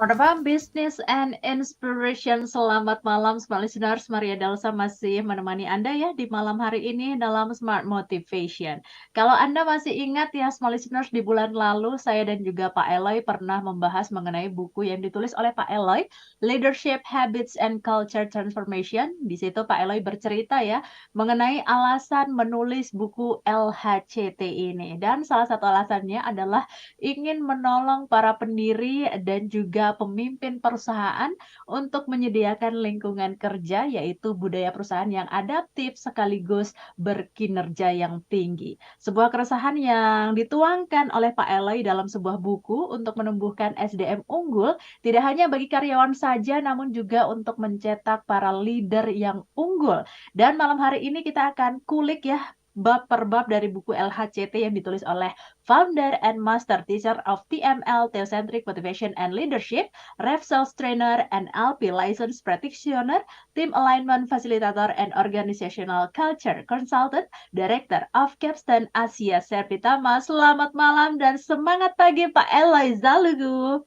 Apa Business and Inspiration. Selamat malam Smart Listeners. Maria Dalsa masih menemani Anda ya di malam hari ini dalam Smart Motivation. Kalau Anda masih ingat ya Smart Listeners, di bulan lalu saya dan juga Pak Eloy pernah membahas mengenai buku yang ditulis oleh Pak Eloy, Leadership Habits and Culture Transformation. Di situ Pak Eloy bercerita ya mengenai alasan menulis buku LHCT ini. Dan salah satu alasannya adalah ingin menolong para pendiri dan juga pemimpin perusahaan untuk menyediakan lingkungan kerja, yaitu budaya perusahaan yang adaptif sekaligus berkinerja yang tinggi. Sebuah keresahan yang dituangkan oleh Pak Eloy dalam sebuah buku untuk menumbuhkan SDM unggul, tidak hanya bagi karyawan saja, namun juga untuk mencetak para leader yang unggul. Dan malam hari ini kita akan kulik ya bab per bab dari buku LHCT yang ditulis oleh Founder and Master Teacher of TML, Theocentric Motivation and Leadership, Ref Sales Trainer, NLP License Practitioner, Team Alignment Facilitator and Organizational Culture Consultant, Director of Capstan Asia Servitama. Selamat malam dan semangat pagi Pak Eloy Zalugu.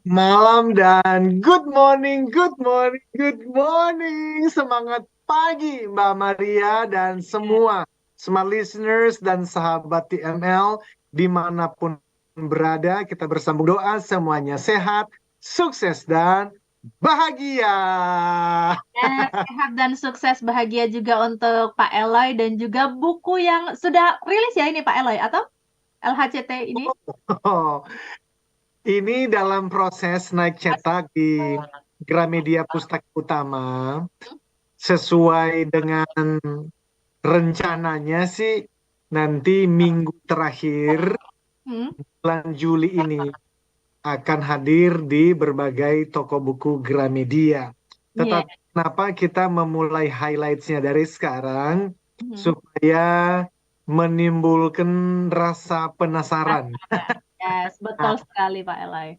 Malam dan good morning, good morning, good morning. Semangat pagi Mbak Maria dan semua Smart Listeners dan sahabat TML dimanapun berada. Kita bersambung doa semuanya sehat, sukses dan bahagia. Sehat dan sukses bahagia juga untuk Pak Eloy dan juga buku yang sudah rilis ya ini Pak Eloy atau LHCT ini? Ini dalam proses naik cetak di Gramedia Pustaka Utama. Sesuai dengan rencananya sih nanti minggu terakhir bulan Juli ini akan hadir di berbagai toko buku Gramedia. Tetapi kenapa kita memulai highlights-nya dari sekarang supaya menimbulkan rasa penasaran. Yes, betul sekali Pak Eloy.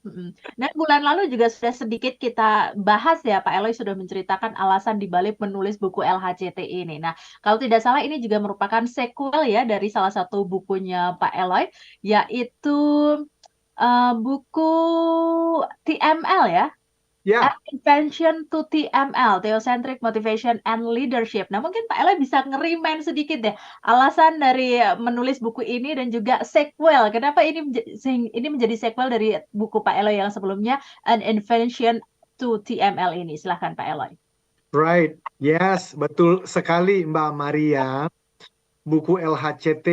Dan bulan lalu juga sudah sedikit kita bahas ya, Pak Eloy sudah menceritakan alasan dibalik menulis buku LHCT ini. Nah, kalau tidak salah ini juga merupakan sequel ya dari salah satu bukunya Pak Eloy, yaitu buku TML ya. Invention to TML, Theocentric Motivation and Leadership. Nah, mungkin Pak Eloy bisa ngerimain sedikit deh alasan dari menulis buku ini dan juga sequel. Kenapa ini menjadi sequel dari buku Pak Eloy yang sebelumnya, An Invention to TML ini. Silahkan Pak Eloy. Right, yes, betul sekali Mbak Maria. Buku LHCT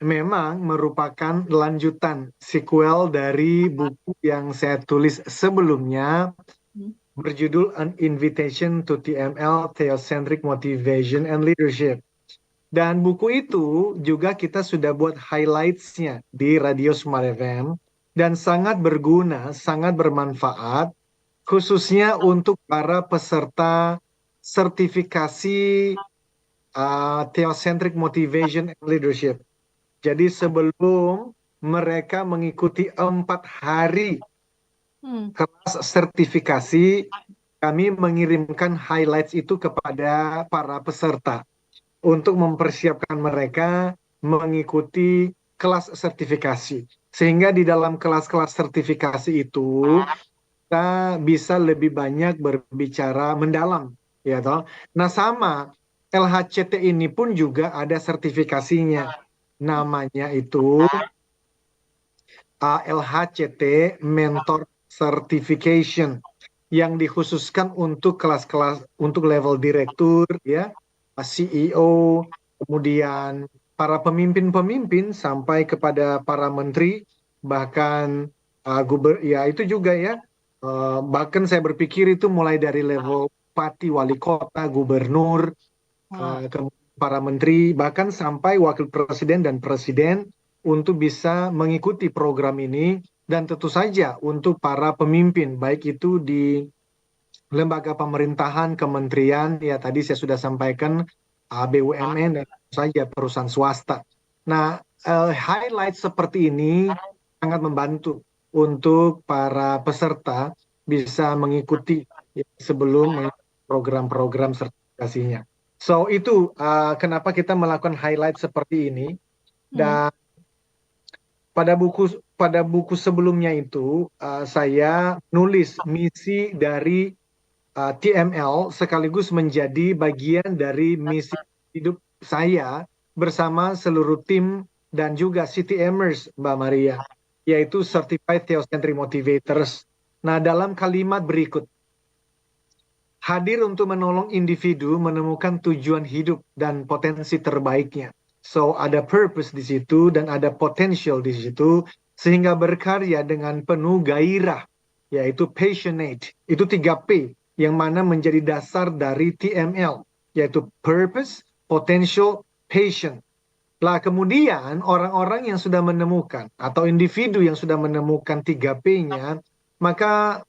memang merupakan lanjutan sequel dari buku yang saya tulis sebelumnya berjudul An Invitation to TML, Theocentric Motivation and Leadership. Dan buku itu juga kita sudah buat highlights-nya di Radio Smart FM dan sangat berguna, sangat bermanfaat khususnya untuk para peserta sertifikasi Theocentric Motivation and Leadership. Jadi sebelum mereka mengikuti 4 hari kelas sertifikasi, kami mengirimkan highlights itu kepada para peserta untuk mempersiapkan mereka mengikuti kelas sertifikasi. Sehingga di dalam kelas-kelas sertifikasi itu kita bisa lebih banyak berbicara mendalam, ya toh. Nah, sama LHCT ini pun juga ada sertifikasinya. Namanya itu LHCT Mentor Certification yang dikhususkan untuk kelas-kelas untuk level direktur ya, CEO, kemudian para pemimpin-pemimpin sampai kepada para menteri, bahkan ya itu juga ya, bahkan saya berpikir itu mulai dari level bupati, wali kota, gubernur, para menteri, bahkan sampai wakil presiden dan presiden untuk bisa mengikuti program ini. Dan tentu saja untuk para pemimpin, baik itu di lembaga pemerintahan, kementerian, ya tadi saya sudah sampaikan, BUMN, dan tentu saja perusahaan swasta. Nah, highlight seperti ini sangat membantu untuk para peserta bisa mengikuti sebelum program-program sertifikasinya. So itu kenapa kita melakukan highlight seperti ini. Dan pada buku pada buku sebelumnya itu saya nulis misi dari TML sekaligus menjadi bagian dari misi hidup saya bersama seluruh tim dan juga CTMers, Mbak Maria, yaitu Certified Theocentric Motivators. Nah, dalam kalimat berikut, hadir untuk menolong individu menemukan tujuan hidup dan potensi terbaiknya. So, ada purpose di situ dan ada potential di situ, sehingga berkarya dengan penuh gairah, yaitu passionate. Itu 3P, yang mana menjadi dasar dari TML, yaitu purpose, potential, passion. Lah kemudian orang-orang yang sudah menemukan atau individu yang sudah menemukan 3P-nya, maka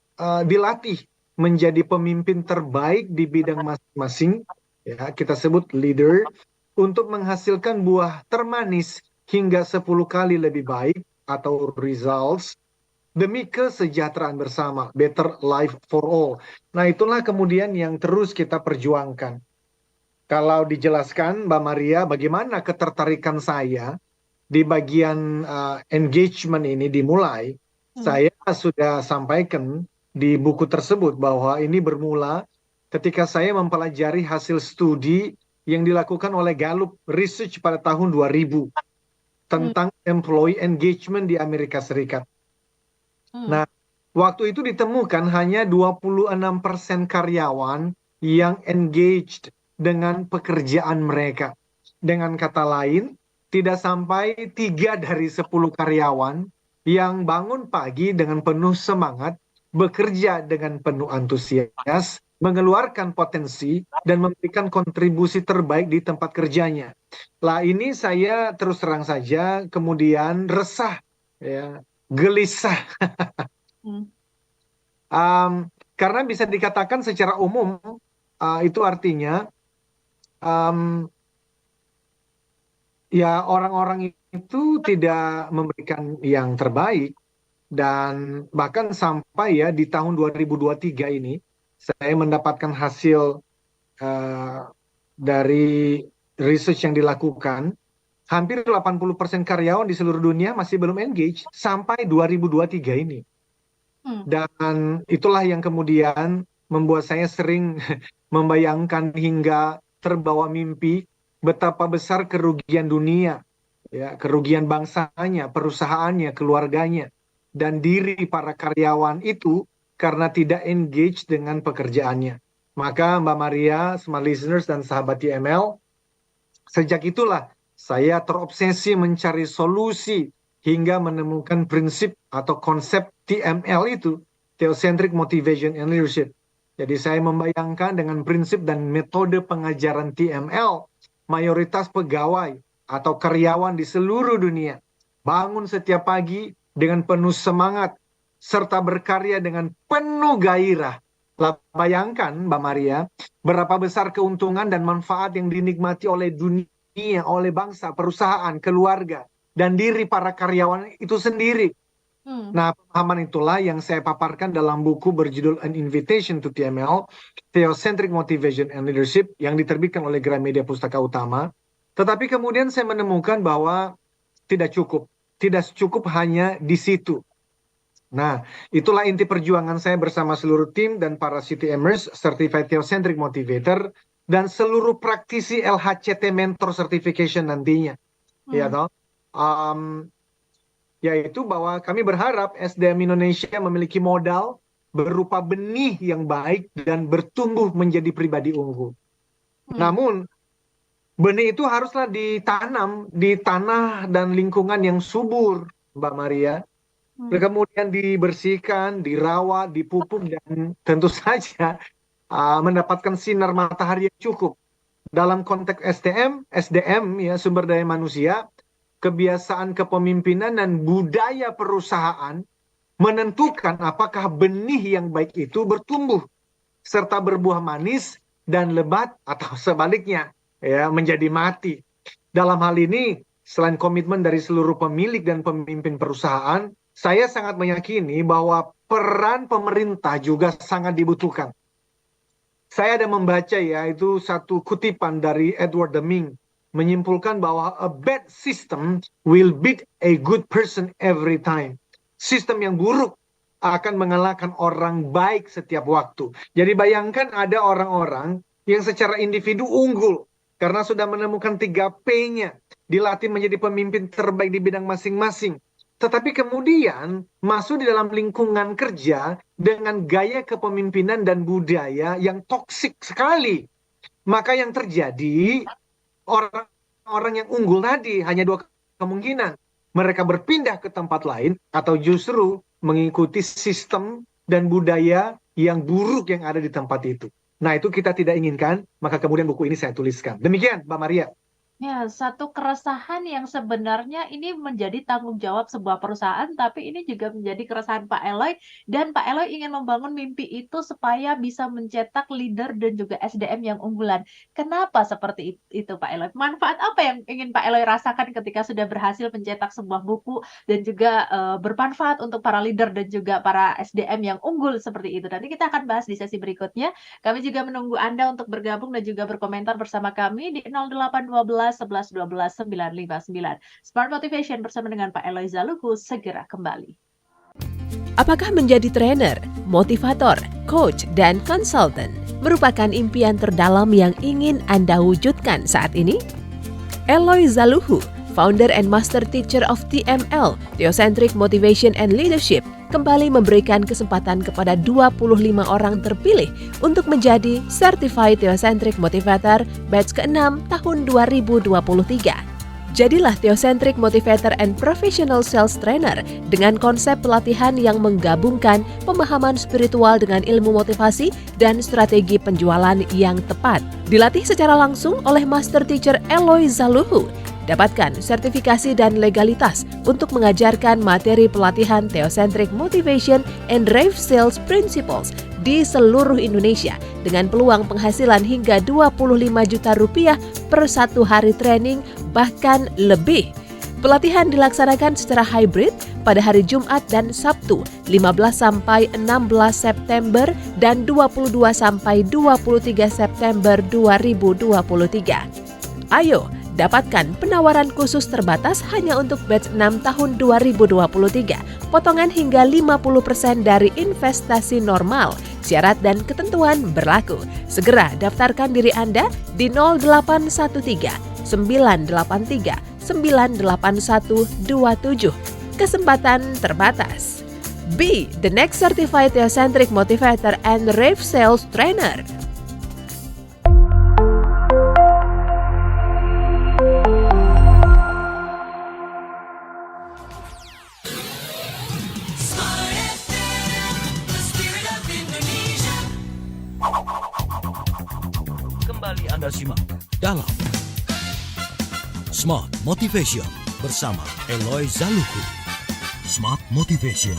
dilatih menjadi pemimpin terbaik di bidang masing-masing, ya kita sebut leader, untuk menghasilkan buah termanis hingga 10 kali lebih baik atau results demi kesejahteraan bersama, better life for all. Nah, itulah kemudian yang terus kita perjuangkan. Kalau dijelaskan, Mbak Maria, bagaimana ketertarikan saya di bagian engagement ini dimulai, saya sudah sampaikan di buku tersebut bahwa ini bermula ketika saya mempelajari hasil studi yang dilakukan oleh Gallup Research pada tahun 2000 tentang employee engagement di Amerika Serikat. Nah, waktu itu ditemukan hanya 26% karyawan yang engaged dengan pekerjaan mereka. Dengan kata lain, tidak sampai 3 dari 10 karyawan yang bangun pagi dengan penuh semangat, bekerja dengan penuh antusias, mengeluarkan potensi, dan memberikan kontribusi terbaik di tempat kerjanya. Lah ini saya terus terang saja kemudian resah, ya, gelisah. Karena bisa dikatakan secara umum itu artinya ya orang-orang itu tidak memberikan yang terbaik, dan bahkan sampai ya di tahun 2023 ini saya mendapatkan hasil dari research yang dilakukan, hampir 80% karyawan di seluruh dunia masih belum engage sampai 2023 ini. Dan itulah yang kemudian membuat saya sering membayangkan hingga terbawa mimpi betapa besar kerugian dunia, ya, kerugian bangsanya, perusahaannya, keluarganya, dan diri para karyawan itu karena tidak engage dengan pekerjaannya. Maka Mbak Maria, smart listeners dan sahabat TML, sejak itulah saya terobsesi mencari solusi hingga menemukan prinsip atau konsep TML itu, Theocentric Motivation and Leadership. Jadi saya membayangkan dengan prinsip dan metode pengajaran TML, mayoritas pegawai atau karyawan di seluruh dunia bangun setiap pagi dengan penuh semangat serta berkarya dengan penuh gairah. Lah, bayangkan Mbak Maria, berapa besar keuntungan dan manfaat yang dinikmati oleh dunia, oleh bangsa, perusahaan, keluarga, dan diri para karyawan itu sendiri. Nah, pemahaman itulah yang saya paparkan dalam buku berjudul An Invitation to TML, Theocentric Motivation and Leadership, yang diterbitkan oleh Gramedia Pustaka Utama. Tetapi kemudian saya menemukan bahwa tidak cukup hanya di situ. Nah, itulah inti perjuangan saya bersama seluruh tim dan para CTMers, Certified Theocentric Motivator, dan seluruh praktisi LHCT Mentor Certification nantinya. Ya toh? Yaitu bahwa kami berharap SDM Indonesia memiliki modal berupa benih yang baik dan bertumbuh menjadi pribadi unggul. Namun, benih itu haruslah ditanam di tanah dan lingkungan yang subur, Mbak Maria. Kemudian dibersihkan, dirawat, dipupuk, dan tentu saja mendapatkan sinar matahari yang cukup. Dalam konteks SDM ya, sumber daya manusia, kebiasaan kepemimpinan dan budaya perusahaan menentukan apakah benih yang baik itu bertumbuh serta berbuah manis dan lebat atau sebaliknya ya menjadi mati. Dalam hal ini, selain komitmen dari seluruh pemilik dan pemimpin perusahaan, saya sangat meyakini bahwa peran pemerintah juga sangat dibutuhkan. Saya ada membaca ya, itu satu kutipan dari Edward Deming menyimpulkan bahwa a bad system will beat a good person every time. Sistem yang buruk akan mengalahkan orang baik setiap waktu. Jadi bayangkan ada orang-orang yang secara individu unggul karena sudah menemukan 3P-nya, dilatih menjadi pemimpin terbaik di bidang masing-masing. Tetapi kemudian masuk di dalam lingkungan kerja dengan gaya kepemimpinan dan budaya yang toksik sekali. Maka yang terjadi, orang-orang yang unggul tadi hanya dua kemungkinan. Mereka berpindah ke tempat lain atau justru mengikuti sistem dan budaya yang buruk yang ada di tempat itu. Nah, itu kita tidak inginkan, maka kemudian buku ini saya tuliskan. Demikian, Mbak Maria. Ya, satu keresahan yang sebenarnya ini menjadi tanggung jawab sebuah perusahaan, tapi ini juga menjadi keresahan Pak Eloy, dan Pak Eloy ingin membangun mimpi itu supaya bisa mencetak leader dan juga SDM yang unggulan. Kenapa seperti itu, Pak Eloy? Manfaat apa yang ingin Pak Eloy rasakan ketika sudah berhasil mencetak sebuah buku dan juga bermanfaat untuk para leader dan juga para SDM yang unggul seperti itu? Nanti kita akan bahas di sesi berikutnya. Kami juga menunggu Anda untuk bergabung dan juga berkomentar bersama kami di 0812 11 12 959. Smart Motivation bersama dengan Pak Eloy Zaluhu segera kembali. Apakah menjadi trainer, motivator, coach, dan konsultan merupakan impian terdalam yang ingin Anda wujudkan saat ini? Eloy Zaluhu, founder and master teacher of TML, Theocentric Motivation and Leadership, kembali memberikan kesempatan kepada 25 orang terpilih untuk menjadi Certified Theocentric Motivator batch ke-6 tahun 2023. Jadilah Theocentric Motivator and Professional Sales Trainer dengan konsep pelatihan yang menggabungkan pemahaman spiritual dengan ilmu motivasi dan strategi penjualan yang tepat. Dilatih secara langsung oleh Master Teacher Eloy Zaluhu. Dapatkan sertifikasi dan legalitas untuk mengajarkan materi pelatihan Theocentric Motivation and Drive Sales Principles di seluruh Indonesia dengan peluang penghasilan hingga 25 juta rupiah per satu hari training bahkan lebih. Pelatihan dilaksanakan secara hybrid pada hari Jumat dan Sabtu 15 sampai 16 September dan 22 sampai 23 September 2023. Ayo dapatkan penawaran khusus terbatas hanya untuk batch 6 tahun 2023. Potongan hingga 50% dari investasi normal. Syarat dan ketentuan berlaku. Segera daftarkan diri Anda di 0813 983 98127. Kesempatan terbatas. Be the next certified Theocentric Motivator and Rave Sales Trainer. Kembali Anda simak dalam Smart Motivation bersama Eloy Zaluhu. Smart Motivation.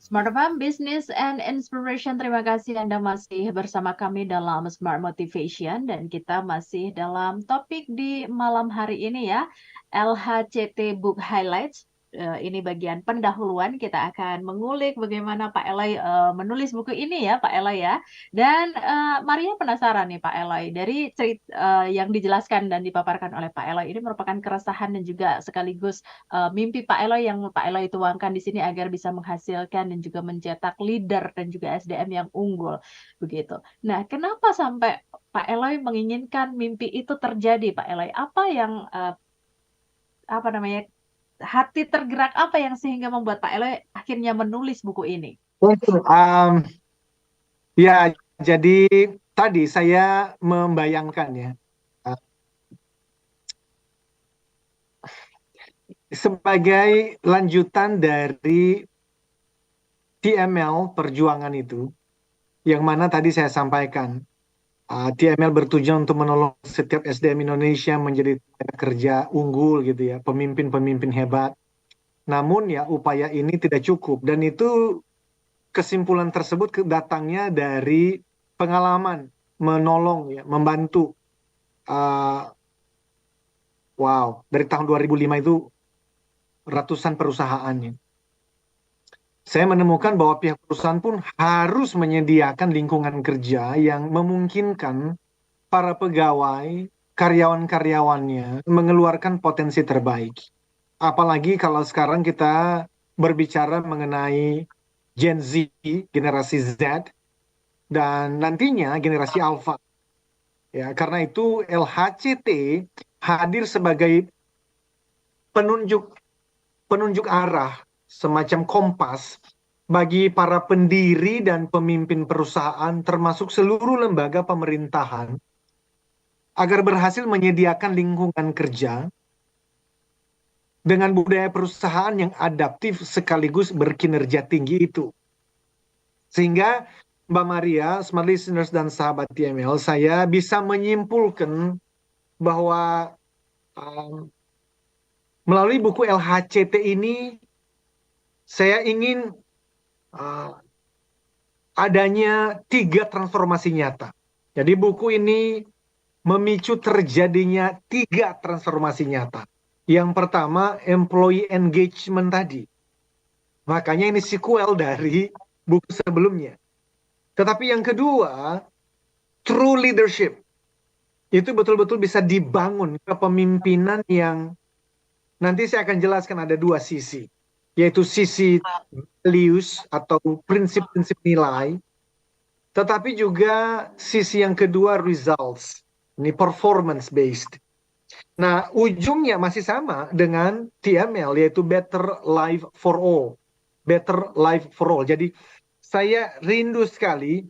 Smart FM Business and Inspiration, terima kasih Anda masih bersama kami dalam Smart Motivation dan kita masih dalam topik di malam hari ini ya, LHCT Book Highlights. Ini bagian pendahuluan, kita akan mengulik bagaimana Pak Eloy menulis buku ini ya Pak Eloy ya. Dan Maria penasaran nih Pak Eloy, dari cerita yang dijelaskan dan dipaparkan oleh Pak Eloy ini merupakan keresahan dan juga sekaligus mimpi Pak Eloy yang Pak Eloy tuangkan di sini agar bisa menghasilkan dan juga mencetak leader dan juga SDM yang unggul begitu. Nah, kenapa sampai Pak Eloy menginginkan mimpi itu terjadi Pak Eloy? Apa yang hati tergerak apa yang sehingga membuat Pak Eloy akhirnya menulis buku ini? Ya, jadi tadi saya membayangkan ya, sebagai lanjutan dari TML perjuangan itu, yang mana tadi saya sampaikan, TML bertujuan untuk menolong setiap SDM Indonesia menjadi kerja unggul gitu ya, pemimpin-pemimpin hebat. Namun ya upaya ini tidak cukup, dan itu kesimpulan tersebut datangnya dari pengalaman menolong ya, membantu. Dari tahun 2005 itu ratusan perusahaannya. saya menemukan bahwa pihak perusahaan pun harus menyediakan lingkungan kerja yang memungkinkan para pegawai, karyawan-karyawannya mengeluarkan potensi terbaik. Apalagi kalau sekarang kita berbicara mengenai Gen Z, generasi Z, dan nantinya generasi Alpha. Ya, karena itu LHCT hadir sebagai penunjuk arah, semacam kompas bagi para pendiri dan pemimpin perusahaan termasuk seluruh lembaga pemerintahan agar berhasil menyediakan lingkungan kerja dengan budaya perusahaan yang adaptif sekaligus berkinerja tinggi itu. Sehingga Mbak Maria, smart listeners dan sahabat TML, saya bisa menyimpulkan bahwa melalui buku LHCT ini saya ingin adanya 3 transformasi nyata. Jadi buku ini memicu terjadinya 3 transformasi nyata. Yang pertama, employee engagement tadi. Makanya ini sequel dari buku sebelumnya. Tetapi yang kedua, true leadership. Itu betul-betul bisa dibangun kepemimpinan yang nanti saya akan jelaskan ada 2 sisi. Yaitu sisi values atau prinsip-prinsip nilai. Tetapi juga sisi yang kedua results. Ini performance based. Nah, ujungnya masih sama dengan TML, yaitu better life for all. Better life for all. Jadi saya rindu sekali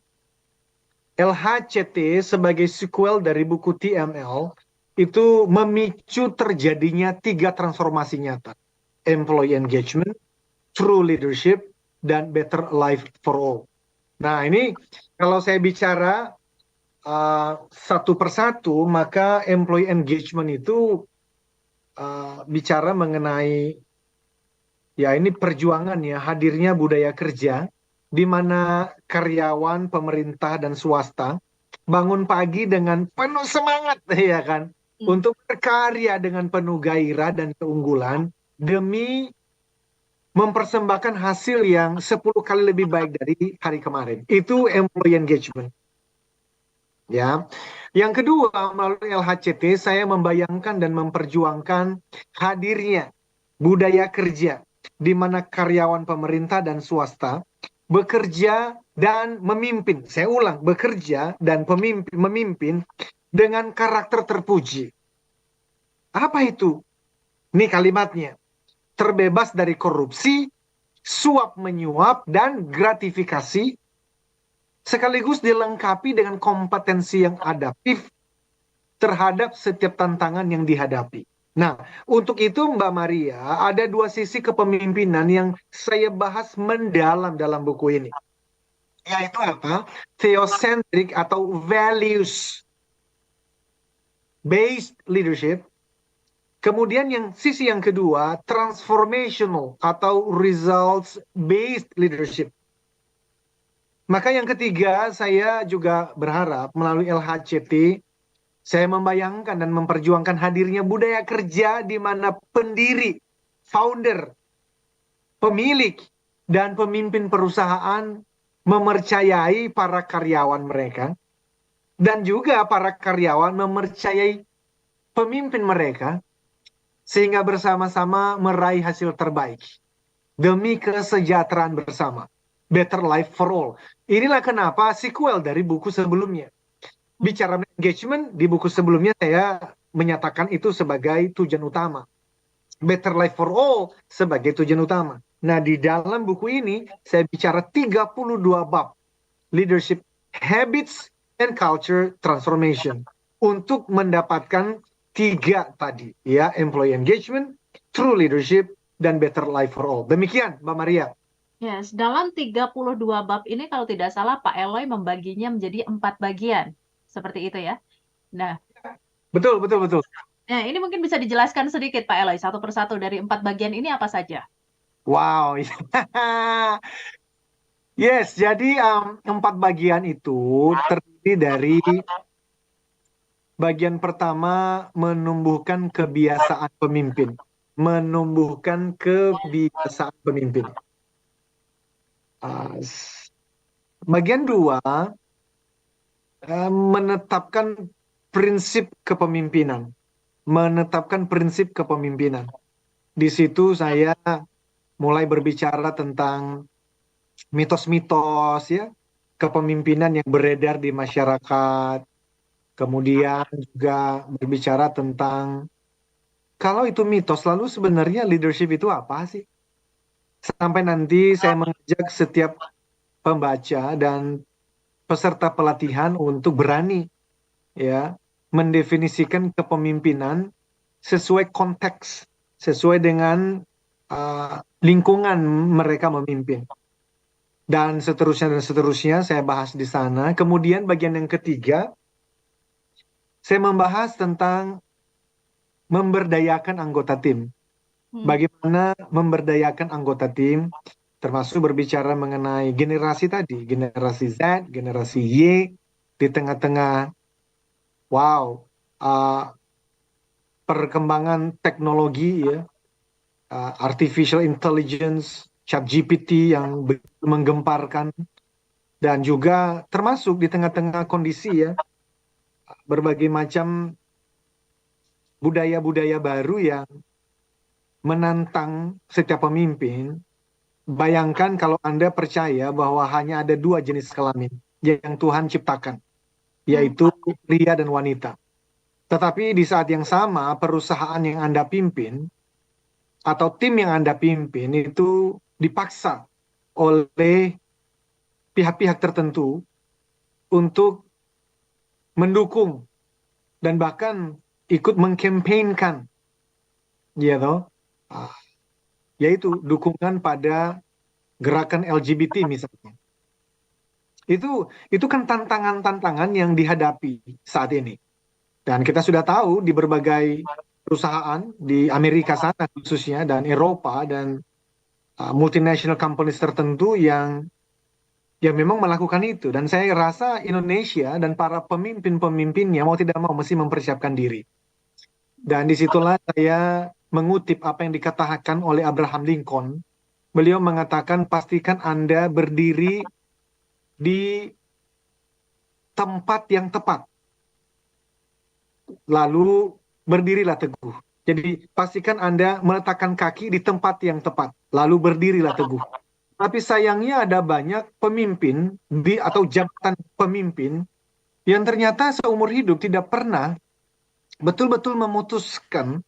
LHCT sebagai sequel dari buku TML itu memicu terjadinya 3 transformasi nyata. Employee engagement, true leadership, dan better life for all. Nah, ini kalau saya bicara satu persatu, maka employee engagement itu bicara mengenai ya ini perjuangan ya, hadirnya budaya kerja di mana karyawan pemerintah dan swasta bangun pagi dengan penuh semangat ya kan untuk berkarya dengan penuh gairah dan keunggulan demi mempersembahkan hasil yang 10 kali lebih baik dari hari kemarin. Itu employee engagement. Ya. Yang kedua, melalui LHCT saya membayangkan dan memperjuangkan hadirnya budaya kerja di mana karyawan pemerintah dan swasta bekerja dan memimpin. Saya ulang, bekerja dan memimpin dengan karakter terpuji. Apa itu? Ini kalimatnya. Terbebas dari korupsi, suap menyuap, dan gratifikasi, sekaligus dilengkapi dengan kompetensi yang adaptif terhadap setiap tantangan yang dihadapi. Nah, untuk itu Mbak Maria, ada 2 sisi kepemimpinan yang saya bahas mendalam dalam buku ini. Yaitu apa? Theocentric atau values based leadership. Kemudian sisi yang kedua, transformational atau results based leadership. Maka yang ketiga, saya juga berharap melalui LHCT, saya membayangkan dan memperjuangkan hadirnya budaya kerja di mana pendiri, founder, pemilik, dan pemimpin perusahaan mempercayai para karyawan mereka, dan juga para karyawan mempercayai pemimpin mereka, sehingga bersama-sama meraih hasil terbaik demi kesejahteraan bersama. Better life for all. Inilah kenapa sequel dari buku sebelumnya. Bicara engagement, di buku sebelumnya saya menyatakan itu sebagai tujuan utama. Better life for all sebagai tujuan utama. Nah, di dalam buku ini saya bicara 32 bab leadership habits and culture transformation untuk mendapatkan 3 tadi, ya, employee engagement, true leadership, dan better life for all. Demikian, Mbak Maria. Yes, dalam 32 bab ini kalau tidak salah Pak Eloy membaginya menjadi 4 bagian. Seperti itu ya. Nah, Betul. nah ini mungkin bisa dijelaskan sedikit Pak Eloy, satu persatu dari 4 bagian ini apa saja? Wow. Yes, jadi 4 bagian itu terdiri dari bagian pertama menumbuhkan kebiasaan pemimpin. Bagian 2, menetapkan prinsip kepemimpinan. Menetapkan prinsip kepemimpinan. Di situ saya mulai berbicara tentang mitos-mitos ya, kepemimpinan yang beredar di masyarakat. Kemudian juga berbicara tentang kalau itu mitos, lalu sebenarnya leadership itu apa sih? Sampai nanti saya mengajak setiap pembaca dan peserta pelatihan untuk berani ya mendefinisikan kepemimpinan sesuai konteks, sesuai dengan lingkungan mereka memimpin. Dan seterusnya saya bahas di sana. Kemudian bagian yang ketiga, saya membahas tentang memberdayakan anggota tim. Bagaimana memberdayakan anggota tim, termasuk berbicara mengenai generasi tadi, generasi Z, generasi Y, di tengah-tengah, perkembangan teknologi ya, artificial intelligence, ChatGPT yang menggemparkan, dan juga termasuk di tengah-tengah kondisi ya, berbagai macam budaya-budaya baru yang menantang setiap pemimpin. Bayangkan kalau Anda percaya bahwa hanya ada 2 jenis kelamin yang Tuhan ciptakan, yaitu pria dan wanita. Tetapi di saat yang sama, perusahaan yang Anda pimpin, atau tim yang Anda pimpin, itu dipaksa oleh pihak-pihak tertentu untuk mendukung dan bahkan ikut mengkampanyekan, yaitu dukungan pada gerakan LGBT misalnya. Itu kan tantangan-tantangan yang dihadapi saat ini. Dan kita sudah tahu di berbagai perusahaan di Amerika sana khususnya, dan Eropa, dan multinational companies tertentu yang memang melakukan itu. Dan saya rasa Indonesia dan para pemimpin-pemimpinnya mau tidak mau mesti mempersiapkan diri. Dan disitulah saya mengutip apa yang dikatakan oleh Abraham Lincoln. Beliau mengatakan, pastikan Anda berdiri di tempat yang tepat, lalu berdirilah teguh. Jadi pastikan Anda meletakkan kaki di tempat yang tepat, lalu berdirilah teguh. Tapi sayangnya ada banyak pemimpin atau jabatan pemimpin yang ternyata seumur hidup tidak pernah betul-betul memutuskan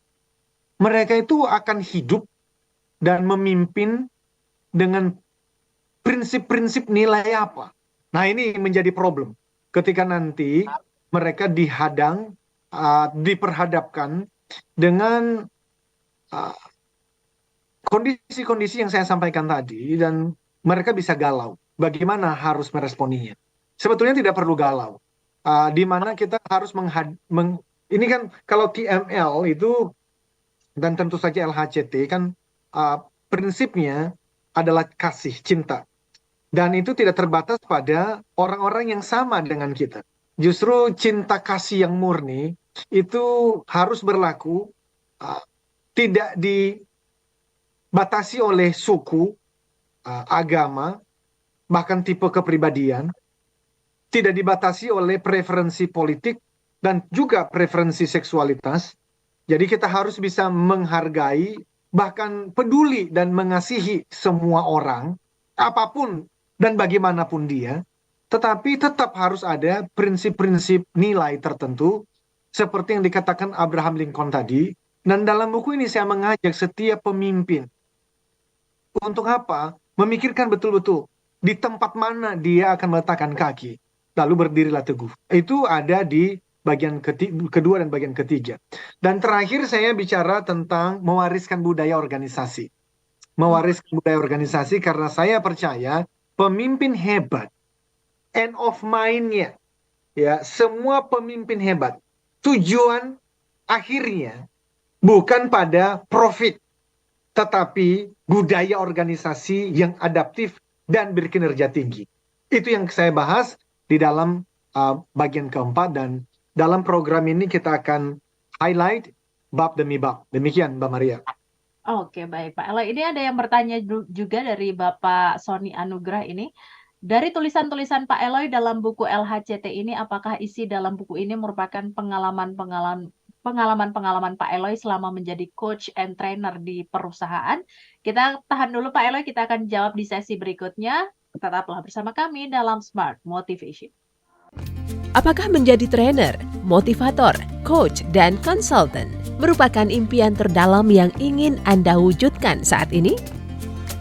mereka itu akan hidup dan memimpin dengan prinsip-prinsip nilai apa. Nah, ini menjadi problem ketika nanti mereka diperhadapkan dengan kondisi-kondisi yang saya sampaikan tadi, dan mereka bisa galau. Bagaimana harus meresponinya? Sebetulnya tidak perlu galau. Di mana kita harus ini kan kalau TML itu, dan tentu saja LHCT kan prinsipnya adalah kasih, cinta. Dan itu tidak terbatas pada orang-orang yang sama dengan kita. Justru cinta kasih yang murni itu harus berlaku, tidak dibatasi oleh suku, agama, bahkan tipe kepribadian, tidak dibatasi oleh preferensi politik dan juga preferensi seksualitas. Jadi kita harus bisa menghargai, bahkan peduli dan mengasihi semua orang, apapun dan bagaimanapun dia, tetapi tetap harus ada prinsip-prinsip nilai tertentu, seperti yang dikatakan Abraham Lincoln tadi. Dan dalam buku ini saya mengajak setiap pemimpin untuk apa? Memikirkan betul-betul di tempat mana dia akan meletakkan kaki, lalu berdirilah teguh. Itu ada di bagian kedua dan bagian ketiga. Dan terakhir saya bicara tentang mewariskan budaya organisasi. Mewariskan budaya organisasi karena saya percaya pemimpin hebat, end of mind-nya, ya, semua pemimpin hebat, tujuan akhirnya bukan pada profit, tetapi budaya organisasi yang adaptif dan berkinerja tinggi. Itu yang saya bahas di dalam bagian keempat, dan dalam program ini kita akan highlight bab demi bab. Demikian, Mbak Maria. Oke, baik Pak Eloy. Ini ada yang bertanya juga dari Bapak Sony Anugrah ini. Dari tulisan-tulisan Pak Eloy dalam buku LHCT ini, apakah isi dalam buku ini merupakan pengalaman-pengalaman Pak Eloy selama menjadi coach and trainer di perusahaan? Kita tahan dulu Pak Eloy, kita akan jawab di sesi berikutnya. Tetaplah bersama kami dalam Smart Motivation. Apakah menjadi trainer, motivator, coach, dan konsultan merupakan impian terdalam yang ingin Anda wujudkan saat ini?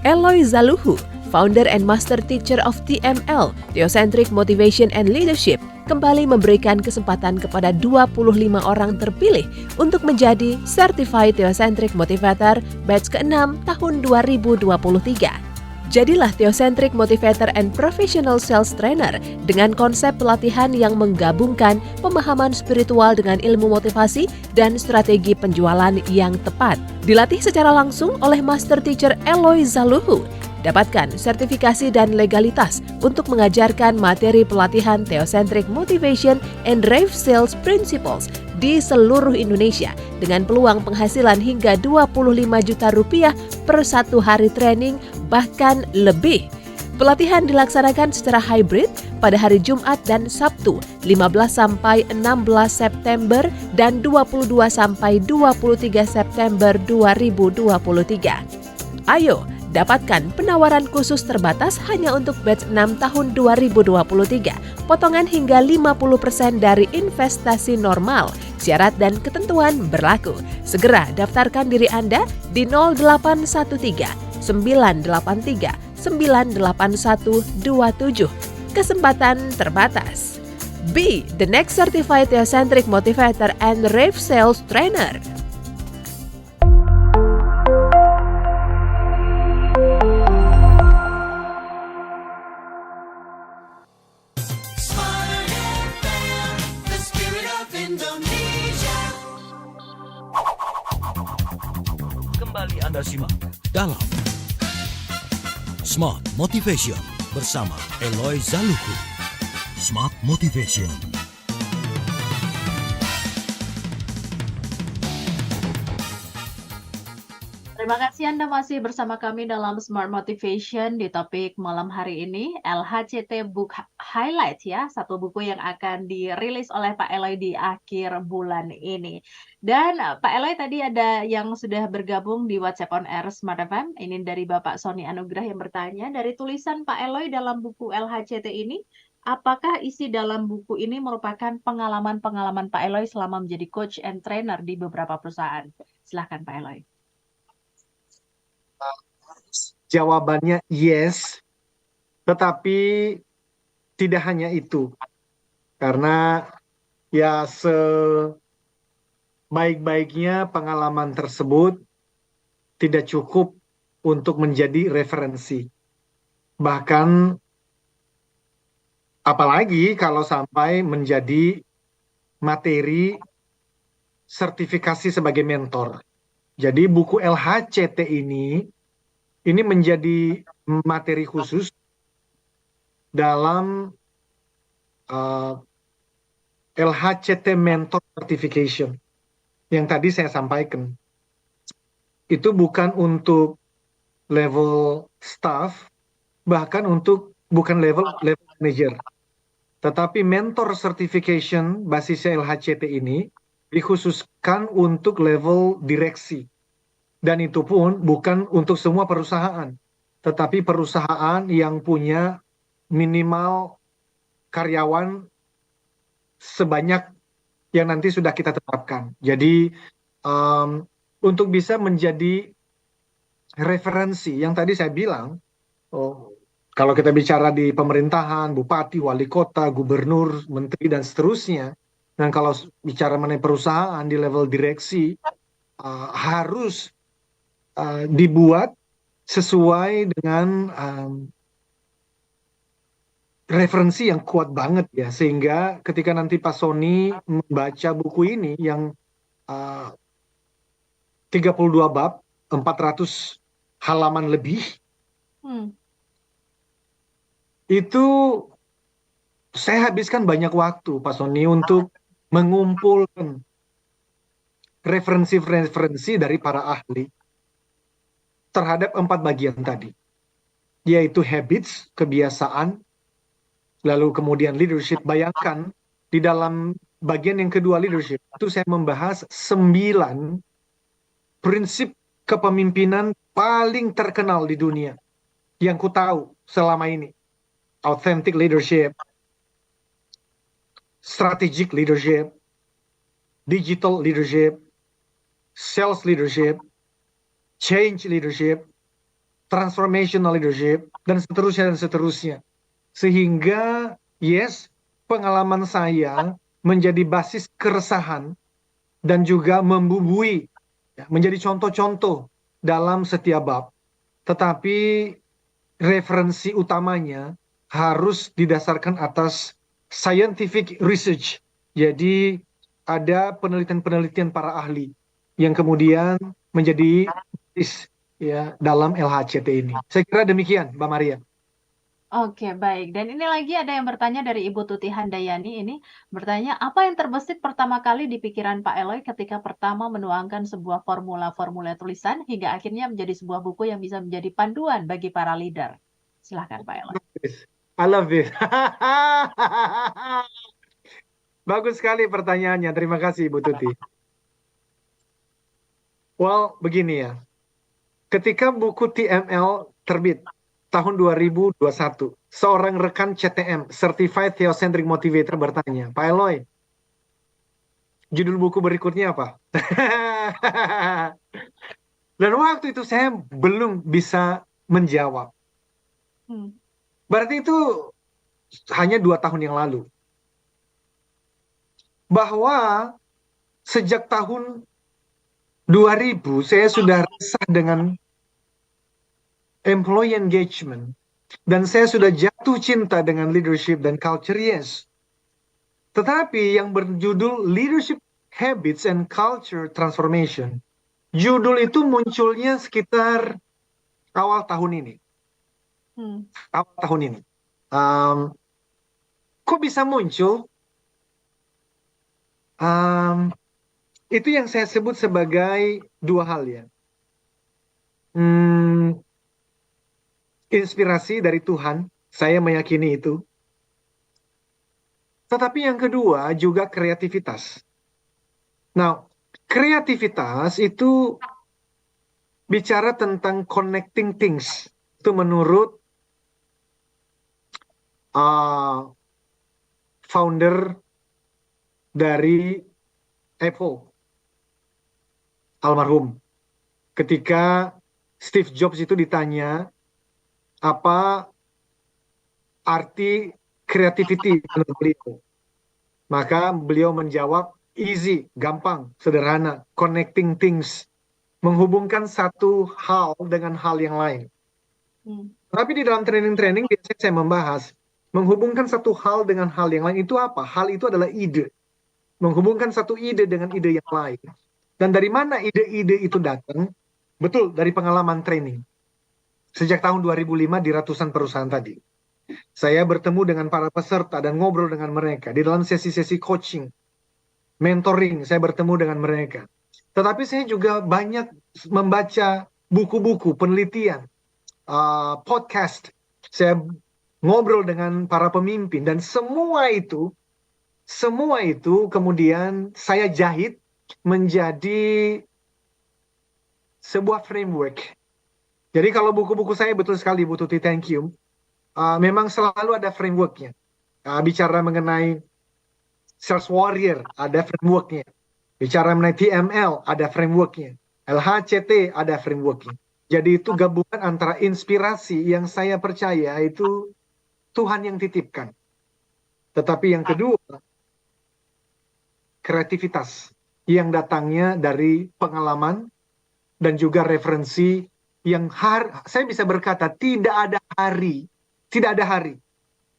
Eloy Zaluhu, founder and master teacher of TML, Theocentric Motivation and Leadership, kembali memberikan kesempatan kepada 25 orang terpilih untuk menjadi Certified Theocentric Motivator batch ke-6 tahun 2023. Jadilah Theocentric Motivator and Professional Sales Trainer dengan konsep pelatihan yang menggabungkan pemahaman spiritual dengan ilmu motivasi dan strategi penjualan yang tepat. Dilatih secara langsung oleh Master Teacher Eloy Zaluhu. Dapatkan sertifikasi dan legalitas untuk mengajarkan materi pelatihan Theocentric Motivation and Rave Sales Principles di seluruh Indonesia dengan peluang penghasilan hingga 25 juta rupiah per satu hari training bahkan lebih. Pelatihan dilaksanakan secara hybrid pada hari Jumat dan Sabtu 15 sampai 16 September dan 22 sampai 23 September 2023. Ayo, dapatkan penawaran khusus terbatas hanya untuk batch 6 tahun 2023. Potongan hingga 50% dari investasi normal. Syarat dan ketentuan berlaku. Segera daftarkan diri Anda di 0813 983 98127. Kesempatan terbatas. Be the next certified Theocentric Motivator and Rave Sales Trainer. Kembali Anda simak dalam Smart Motivation bersama Eloy Zaluhu. Smart Motivation. Terima kasih Anda masih bersama kami dalam Smart Motivation di topik malam hari ini, LHCT Book Highlight ya, satu buku yang akan dirilis oleh Pak Eloy di akhir bulan ini. Dan Pak Eloy tadi ada yang sudah bergabung di WhatsApp on Air Smart FM, ini dari Bapak Sony Anugrah yang bertanya, dari tulisan Pak Eloy dalam buku LHCT ini, apakah isi dalam buku ini merupakan pengalaman-pengalaman Pak Eloy selama menjadi coach and trainer di beberapa perusahaan? Silahkan Pak Eloy. Jawabannya yes, tetapi tidak hanya itu. Karena ya sebaik-baiknya pengalaman tersebut tidak cukup untuk menjadi referensi. Bahkan apalagi kalau sampai menjadi materi sertifikasi sebagai mentor. Jadi buku LHCT ini menjadi materi khusus dalam LHCT Mentor Certification yang tadi saya sampaikan. Itu bukan untuk level staff, bahkan bukan level manager. Tetapi Mentor Certification basisnya LHCT ini dikhususkan untuk level direksi. Dan itu pun bukan untuk semua perusahaan, tetapi perusahaan yang punya minimal karyawan sebanyak yang nanti sudah kita tetapkan. Jadi untuk bisa menjadi referensi, yang tadi saya bilang, kalau kita bicara di pemerintahan, bupati, wali kota, gubernur, menteri, dan seterusnya, dan kalau bicara mengenai perusahaan di level direksi, harus dibuat sesuai dengan referensi yang kuat banget ya, sehingga ketika nanti Pak Sony membaca buku ini yang 32 bab, 400 halaman lebih, itu saya habiskan banyak waktu Pak Sony untuk mengumpulkan referensi-referensi dari para ahli. terhadap 4 bagian tadi, yaitu habits, kebiasaan, lalu kemudian leadership. Bayangkan di dalam bagian yang kedua leadership, itu saya membahas 9 prinsip kepemimpinan paling terkenal di dunia yang ku tahu selama ini. Authentic leadership, strategic leadership, digital leadership, sales leadership, change leadership, transformational leadership, dan seterusnya. Sehingga, yes, pengalaman saya menjadi basis keresahan dan juga membubui, menjadi contoh-contoh dalam setiap bab. Tetapi referensi utamanya harus didasarkan atas scientific research. Jadi ada penelitian-penelitian para ahli yang kemudian menjadi ya dalam LHCT ini. Saya kira demikian, Mbak Maria. Oke, baik. Dan ini lagi ada yang bertanya dari Ibu Tuti Handayani ini bertanya, apa yang terbesit pertama kali di pikiran Pak Eloy ketika pertama menuangkan sebuah formula-formula tulisan hingga akhirnya menjadi sebuah buku yang bisa menjadi panduan bagi para leader? Silahkan Pak Eloy. I love this. Bagus sekali pertanyaannya. Terima kasih, Ibu Tuti. Well, begini ya. Ketika buku TML terbit tahun 2021, seorang rekan CTM, Certified Theocentric Motivator, bertanya, Pak Eloy, judul buku berikutnya apa? Dan waktu itu saya belum bisa menjawab. Berarti itu hanya 2 tahun yang lalu. Bahwa sejak tahun 2000 saya sudah resah dengan employee engagement, dan saya sudah jatuh cinta dengan leadership dan culture, yes. Tetapi yang berjudul Leadership Habits and Culture Transformation, judul itu munculnya sekitar awal tahun ini. Awal tahun ini. Kok bisa muncul? Itu yang saya sebut sebagai 2 hal ya. Inspirasi dari Tuhan, saya meyakini itu. Tetapi yang kedua juga kreativitas. Nah, kreativitas itu bicara tentang connecting things. Itu menurut founder dari Apple, almarhum. Ketika Steve Jobs itu ditanya, apa arti creativity menurut beliau? Maka beliau menjawab, easy, gampang, sederhana, connecting things, menghubungkan satu hal dengan hal yang lain. Tapi di dalam training-training biasanya saya membahas, menghubungkan satu hal dengan hal yang lain itu apa? Hal itu adalah ide. Menghubungkan satu ide dengan ide yang lain. Dan dari mana ide-ide itu datang? Betul, dari pengalaman training. Sejak tahun 2005 di ratusan perusahaan tadi. Saya bertemu dengan para peserta dan ngobrol dengan mereka. Di dalam sesi-sesi coaching, mentoring, saya bertemu dengan mereka. Tetapi saya juga banyak membaca buku-buku, penelitian, podcast. Saya ngobrol dengan para pemimpin. Dan semua itu kemudian saya jahit menjadi sebuah framework. Jadi kalau buku-buku saya, betul sekali Bu Tuti, thank you. Memang selalu ada frameworknya. Bicara mengenai sales warrior, ada frameworknya. Bicara mengenai TML, ada frameworknya. LHCT, ada frameworknya. Jadi itu gabungan antara inspirasi yang saya percaya itu Tuhan yang titipkan. Tetapi yang kedua, kreativitas yang datangnya dari pengalaman dan juga referensi yang saya bisa berkata tidak ada hari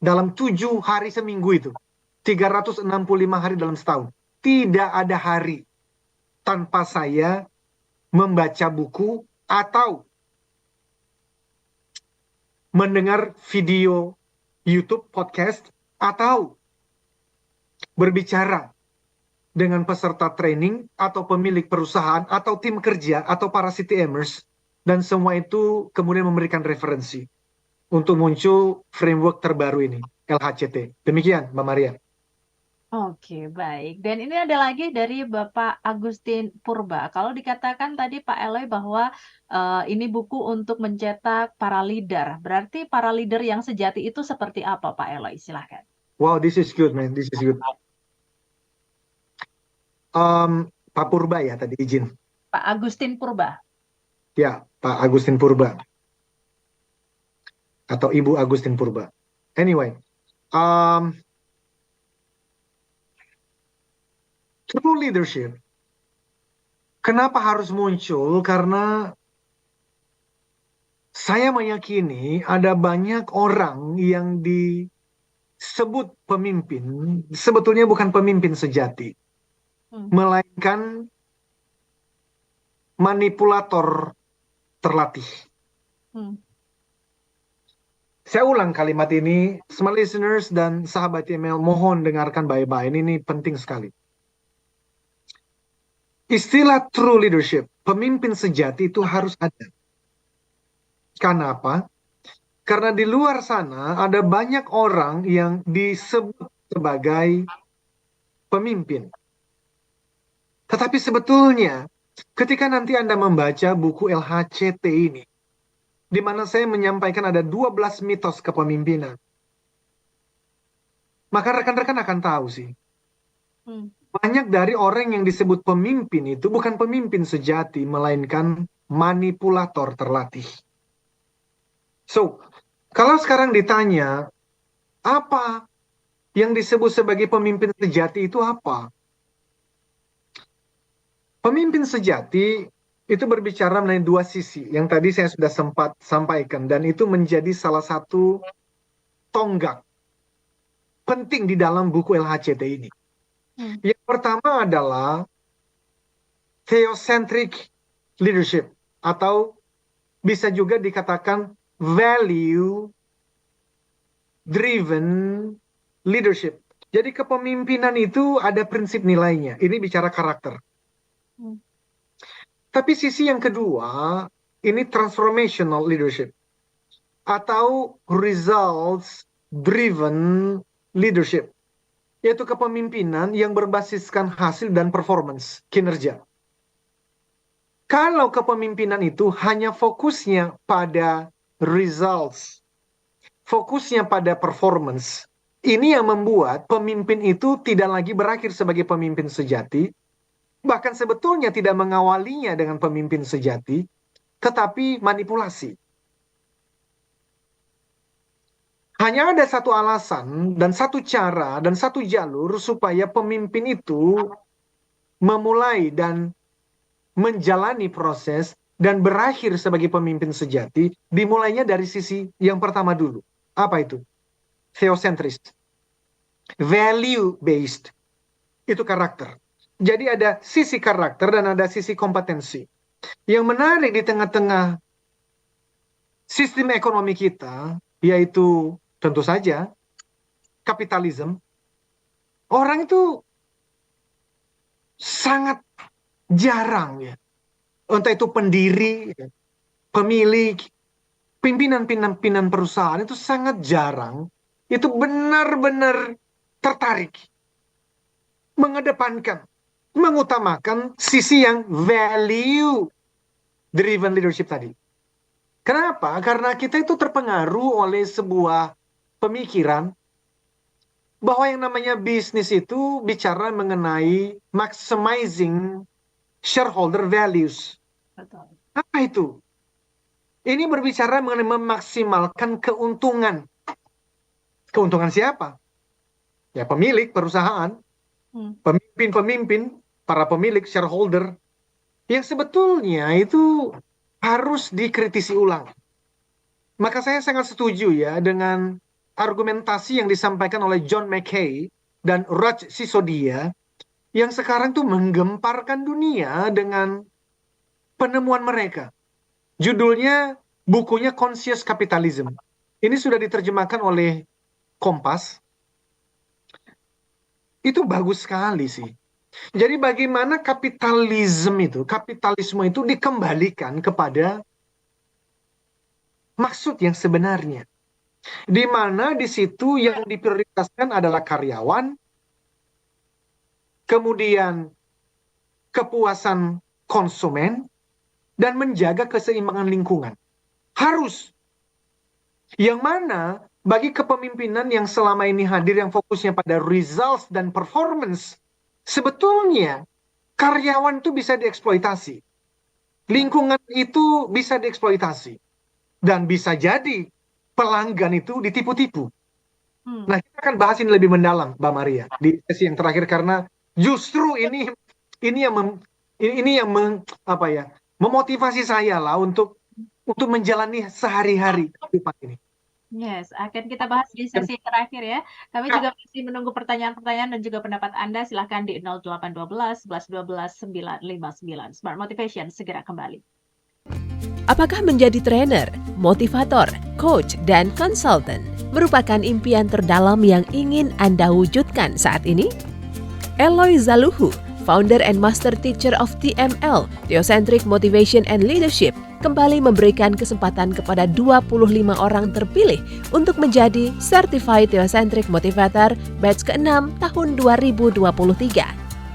dalam 7 hari seminggu itu, 365 hari dalam setahun, tidak ada hari tanpa saya membaca buku atau mendengar video YouTube, podcast, atau berbicara dengan peserta training atau pemilik perusahaan atau tim kerja atau para CTMers dan semua itu kemudian memberikan referensi untuk muncul framework terbaru ini, LHCT. Demikian, Mbak Maria. Oke, baik. Dan ini ada lagi dari Bapak Agustin Purba. Kalau dikatakan tadi Pak Eloy bahwa ini buku untuk mencetak para leader. Berarti para leader yang sejati itu seperti apa, Pak Eloy? Silahkan. Wow, this is good, man. This is good. Pak Purba ya tadi izin. Pak Agustin Purba. Ya, Pak Agustin Purba. Atau Ibu Agustin Purba. Anyway, true leadership. Kenapa harus muncul? Karena saya meyakini ada banyak orang yang disebut pemimpin, sebetulnya bukan pemimpin sejati, melainkan manipulator terlatih. Saya ulang kalimat ini, smart listeners dan sahabat email, mohon dengarkan baik-baik, ini penting sekali. Istilah true leadership, pemimpin sejati itu harus ada. Kenapa? Karena di luar sana ada banyak orang yang disebut sebagai pemimpin. Tetapi sebetulnya ketika nanti Anda membaca buku LHCT ini, di mana saya menyampaikan ada 12 mitos kepemimpinan, maka rekan-rekan akan tahu sih. Banyak dari orang yang disebut pemimpin itu bukan pemimpin sejati, melainkan manipulator terlatih. So, kalau sekarang ditanya, apa yang disebut sebagai pemimpin sejati itu apa? Pemimpin sejati itu berbicara mengenai dua sisi, yang tadi saya sudah sempat sampaikan, dan itu menjadi salah satu tonggak penting di dalam buku LHCT ini. Yang pertama adalah theocentric leadership, atau bisa juga dikatakan value driven leadership. Jadi kepemimpinan itu ada prinsip nilainya. Ini bicara karakter. Tapi sisi yang kedua, ini transformational leadership atau results driven leadership, yaitu kepemimpinan yang berbasiskan hasil dan performance, kinerja. Kalau kepemimpinan itu hanya fokusnya pada results, fokusnya pada performance, ini yang membuat pemimpin itu tidak lagi berakhir sebagai pemimpin sejati, bahkan sebetulnya tidak mengawalinya dengan pemimpin sejati, tetapi manipulasi. Hanya ada satu alasan dan satu cara dan satu jalur supaya pemimpin itu memulai dan menjalani proses dan berakhir sebagai pemimpin sejati, dimulainya dari sisi yang pertama dulu. Apa itu? Theocentris. Value based. Itu karakter. Jadi ada sisi karakter dan ada sisi kompetensi. Yang menarik di tengah-tengah sistem ekonomi kita, yaitu tentu saja kapitalisme, orang itu sangat jarang ya. Entah itu pendiri, pemilik, pimpinan perusahaan itu sangat jarang. Itu benar-benar tertarik, mengedepankan, mengutamakan sisi yang value driven leadership tadi. Kenapa? Karena kita itu terpengaruh oleh sebuah pemikiran bahwa yang namanya bisnis itu bicara mengenai maximizing shareholder values. Betul. Apa itu? Ini berbicara mengenai memaksimalkan keuntungan. Keuntungan siapa? Ya pemilik perusahaan, pemimpin-pemimpin, para pemilik shareholder, yang sebetulnya itu harus dikritisi ulang. Maka saya sangat setuju ya dengan argumentasi yang disampaikan oleh John Mackay dan Raj Sisodia yang sekarang tuh menggemparkan dunia dengan penemuan mereka. Judulnya, bukunya Conscious Capitalism. Ini sudah diterjemahkan oleh Kompas. Itu bagus sekali sih. Jadi bagaimana kapitalisme itu dikembalikan kepada maksud yang sebenarnya. Di mana di situ yang diprioritaskan adalah karyawan, kemudian kepuasan konsumen, dan menjaga keseimbangan lingkungan. Harus. Yang mana bagi kepemimpinan yang selama ini hadir yang fokusnya pada results dan performance, sebetulnya karyawan itu bisa dieksploitasi. Lingkungan itu bisa dieksploitasi. Dan bisa jadi pelanggan itu ditipu-tipu. Nah, kita akan bahas ini lebih mendalam, Mbak Maria, di sesi yang terakhir, karena justru ini yang memotivasi saya lah untuk menjalani sehari-hari kehidupan ini. Yes, akan kita bahas di sesi terakhir ya. Kami juga masih menunggu pertanyaan-pertanyaan dan juga pendapat Anda. Silahkan di 0812 11 12 959. Smart Motivation segera kembali. Apakah menjadi trainer, motivator, coach, dan konsultan merupakan impian terdalam yang ingin Anda wujudkan saat ini? Eloy Zaluhu, founder and master teacher of TML, Theocentric Motivation and Leadership, kembali memberikan kesempatan kepada 25 orang terpilih untuk menjadi Certified Theocentric Motivator batch ke-6 tahun 2023.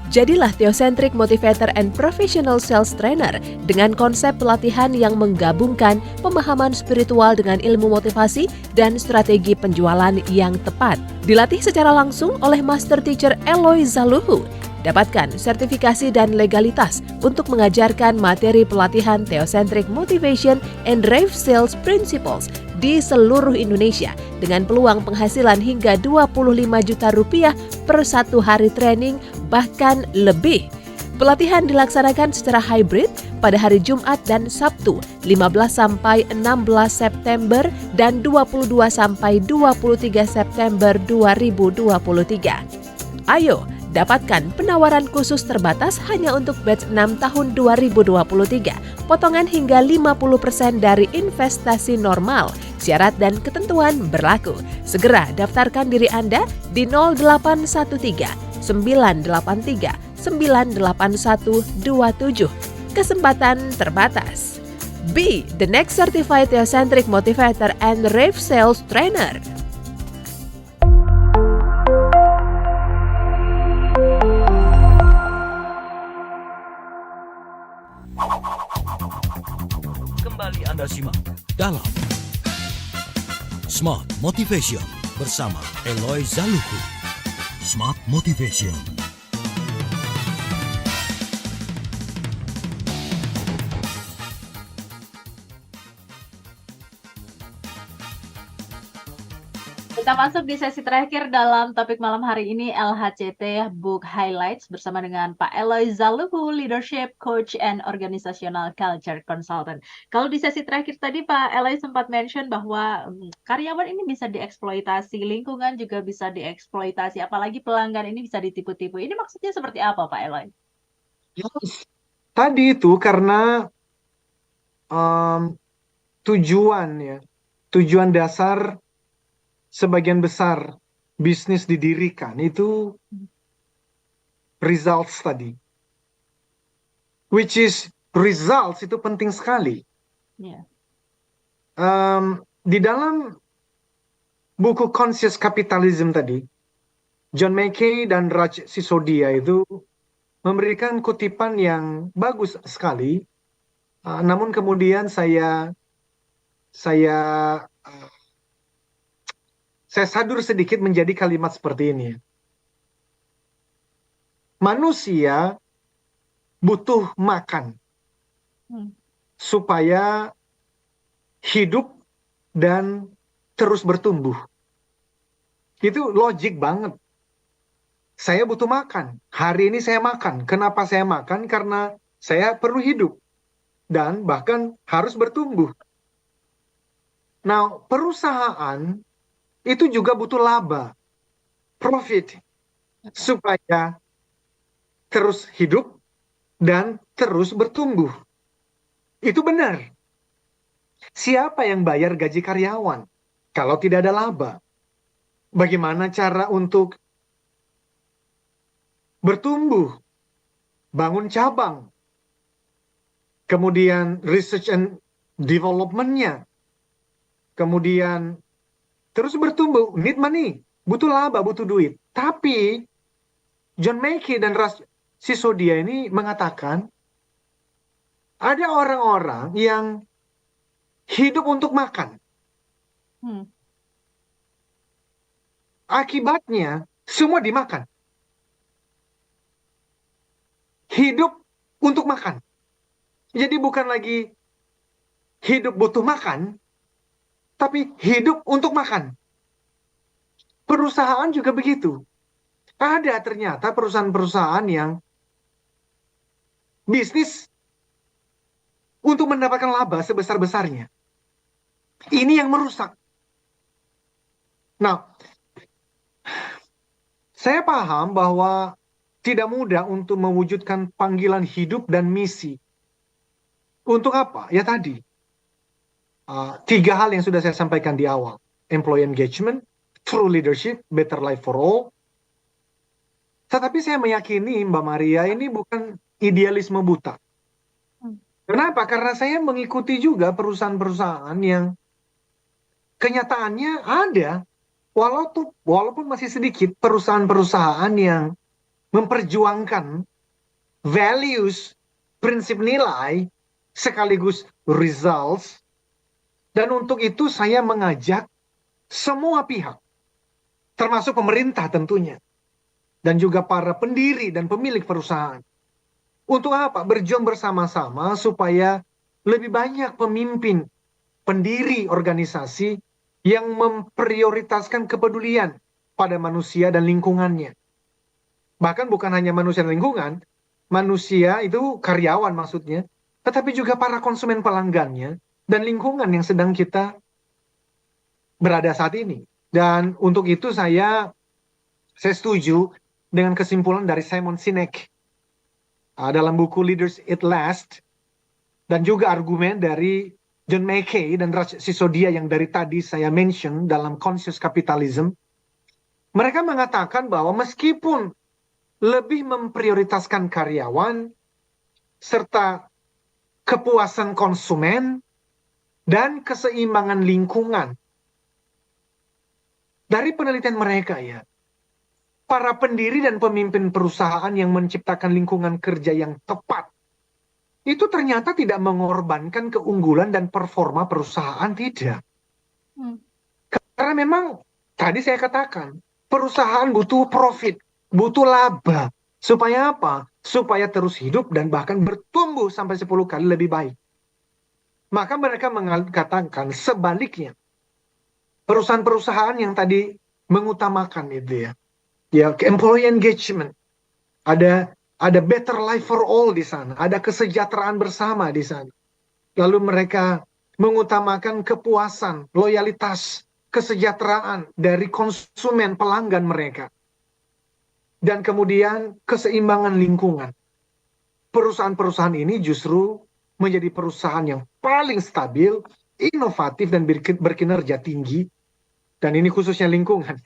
Jadilah Theocentric Motivator and Professional Sales Trainer dengan konsep pelatihan yang menggabungkan pemahaman spiritual dengan ilmu motivasi dan strategi penjualan yang tepat. Dilatih secara langsung oleh Master Teacher Eloy Zaluhu. Dapatkan sertifikasi dan legalitas untuk mengajarkan materi pelatihan Theocentric Motivation and Rave Sales Principles di seluruh Indonesia dengan peluang penghasilan hingga 25 juta rupiah per satu hari training bahkan lebih. Pelatihan dilaksanakan secara hybrid pada hari Jumat dan Sabtu 15 sampai 16 September dan 22 sampai 23 September 2023. Ayo, dapatkan penawaran khusus terbatas hanya untuk batch 6 tahun 2023. Potongan hingga 50% dari investasi normal. Syarat dan ketentuan berlaku. Segera daftarkan diri Anda di 0813 983 98127. Kesempatan terbatas. Be the next certified Theocentric Motivator and Rave Sales Trainer. Kembali Anda simak dalam Smart Motivation bersama Eloy Zaluhu. Smart Motivation. Kita masuk di sesi terakhir dalam topik malam hari ini, LHCT Book Highlights bersama dengan Pak Eloy Zaluhu, Leadership Coach and Organizational Culture Consultant. Kalau di sesi terakhir tadi Pak Eloy sempat mention bahwa karyawan ini bisa dieksploitasi, lingkungan juga bisa dieksploitasi, apalagi pelanggan ini bisa ditipu-tipu. Ini maksudnya seperti apa Pak Eloy? Tadi itu karena tujuan dasar sebagian besar bisnis didirikan itu results tadi. Which is results itu penting sekali. Yeah. Di dalam buku Conscious Capitalism tadi, John Mackey dan Raj Sisodia itu memberikan kutipan yang bagus sekali. Namun kemudian saya sadur sedikit menjadi kalimat seperti ini. Manusia butuh makan supaya hidup dan terus bertumbuh. Itu logik banget. Saya butuh makan. Hari ini saya makan. Kenapa saya makan? Karena saya perlu hidup. Dan bahkan harus bertumbuh. Nah, perusahaan itu juga butuh laba, profit, supaya terus hidup dan terus bertumbuh. Itu benar. Siapa yang bayar gaji karyawan kalau tidak ada laba? Bagaimana cara untuk bertumbuh, bangun cabang, kemudian research and development-nya, kemudian terus bertumbuh, need money, butuh laba, butuh duit. Tapi John Mackey dan Russ Sisodia ini mengatakan ada orang-orang yang hidup untuk makan. Akibatnya semua dimakan. Hidup untuk makan. Jadi bukan lagi hidup butuh makan, tapi hidup untuk makan. Perusahaan juga begitu. Ada ternyata perusahaan-perusahaan yang bisnis untuk mendapatkan laba sebesar-besarnya. Ini yang merusak. Nah, saya paham bahwa tidak mudah untuk mewujudkan panggilan hidup dan misi. Untuk apa? Ya tadi. 3 hal yang sudah saya sampaikan di awal. Employee engagement, true leadership, better life for all. Tetapi saya meyakini Mbak Maria ini bukan idealisme buta. Kenapa? Karena saya mengikuti juga perusahaan-perusahaan yang kenyataannya ada, walaupun masih sedikit perusahaan-perusahaan yang memperjuangkan values, prinsip nilai, sekaligus results. Dan untuk itu saya mengajak semua pihak, termasuk pemerintah tentunya, dan juga para pendiri dan pemilik perusahaan. Untuk apa? Berjuang bersama-sama supaya lebih banyak pemimpin, pendiri organisasi yang memprioritaskan kepedulian pada manusia dan lingkungannya. Bahkan bukan hanya manusia dan lingkungan, manusia itu karyawan maksudnya, tetapi juga para konsumen pelanggannya dan lingkungan yang sedang kita berada saat ini. Dan untuk itu saya setuju dengan kesimpulan dari Simon Sinek dalam buku Leaders Eat Last, dan juga argumen dari John Mackey dan Russ Sisodia yang dari tadi saya mention dalam Conscious Capitalism. Mereka mengatakan bahwa meskipun lebih memprioritaskan karyawan serta kepuasan konsumen dan keseimbangan lingkungan, dari penelitian mereka ya, para pendiri dan pemimpin perusahaan yang menciptakan lingkungan kerja yang tepat itu ternyata tidak mengorbankan keunggulan dan performa perusahaan, tidak. Karena memang tadi saya katakan perusahaan butuh profit, butuh laba. Supaya apa? Supaya terus hidup dan bahkan bertumbuh sampai 10 kali lebih baik. Maka mereka mengatakan sebaliknya. Perusahaan-perusahaan yang tadi mengutamakan itu ya employee engagement, ada better life for all di sana, ada kesejahteraan bersama di sana. Lalu mereka mengutamakan kepuasan, loyalitas, kesejahteraan dari konsumen pelanggan mereka. Dan kemudian keseimbangan lingkungan. Perusahaan-perusahaan ini justru menjadi perusahaan yang paling stabil, inovatif, dan berkinerja tinggi. Dan ini khususnya lingkungan.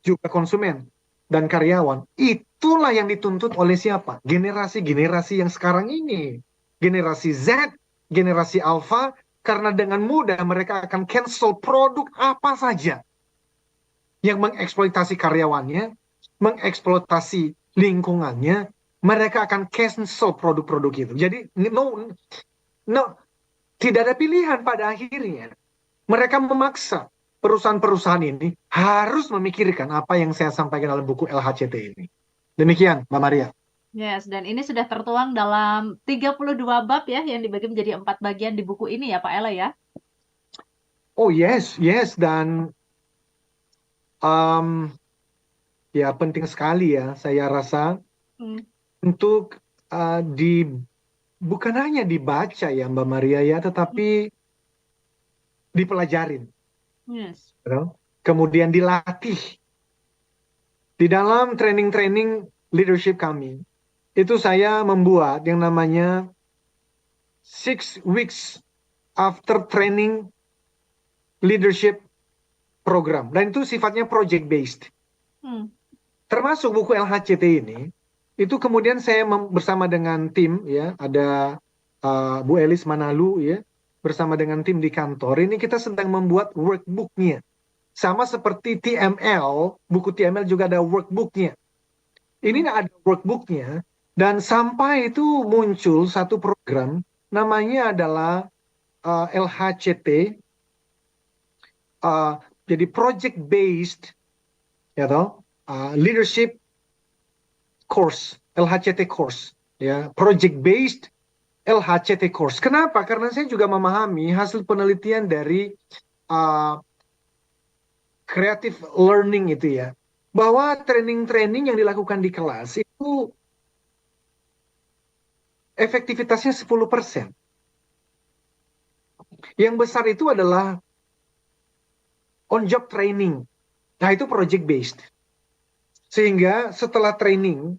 Juga konsumen dan karyawan. Itulah yang dituntut oleh siapa? Generasi-generasi yang sekarang ini. Generasi Z, generasi Alpha, karena dengan mudah mereka akan cancel produk apa saja yang mengeksploitasi karyawannya, mengeksploitasi lingkungannya, mereka akan cancel produk-produk itu. Jadi tidak ada pilihan pada akhirnya. Mereka memaksa perusahaan-perusahaan ini harus memikirkan apa yang saya sampaikan dalam buku LHCT ini. Demikian, Mbak Maria. Yes, dan ini sudah tertuang dalam 32 bab ya, yang dibagi menjadi 4 bagian di buku ini ya, Pak Ella ya? Oh yes, dan ya penting sekali ya, saya rasa untuk bukan hanya dibaca ya Mbak Maria ya, tetapi dipelajarin. Yes. Kemudian dilatih. Di dalam training-training leadership kami, itu saya membuat yang namanya 6 weeks after training leadership program. Dan itu sifatnya project based. Termasuk buku LHCT ini, itu kemudian saya bersama dengan tim ya, ada Bu Elis Manalu ya, bersama dengan tim di kantor, ini kita sedang membuat workbook-nya. Sama seperti TML, buku TML juga ada workbook-nya. Ini ada workbook-nya, dan sampai itu muncul satu program, namanya adalah LHCT, jadi project-based ya toh, leadership course, LHCT course, ya, project-based LHCT course. Kenapa? Karena saya juga memahami hasil penelitian dari creative learning itu ya, bahwa training-training yang dilakukan di kelas itu efektivitasnya 10%. Yang besar itu adalah on-job training. Nah, itu project-based. Sehingga setelah training,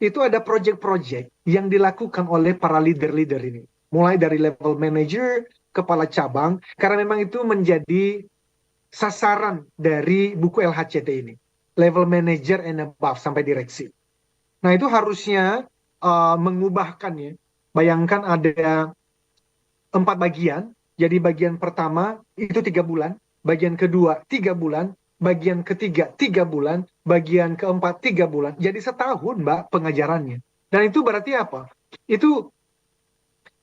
itu ada project-project yang dilakukan oleh para leader-leader ini. Mulai dari level manager, kepala cabang, karena memang itu menjadi sasaran dari buku LHCT ini. Level manager and above, sampai direksi. Nah, itu harusnya mengubahkan ya. Bayangkan ada 4 bagian. Jadi bagian pertama itu 3 bulan. Bagian kedua 3 bulan. Bagian ketiga 3 bulan. Bagian keempat 3 bulan. Jadi setahun, Mbak, pengajarannya. Dan itu berarti apa? Itu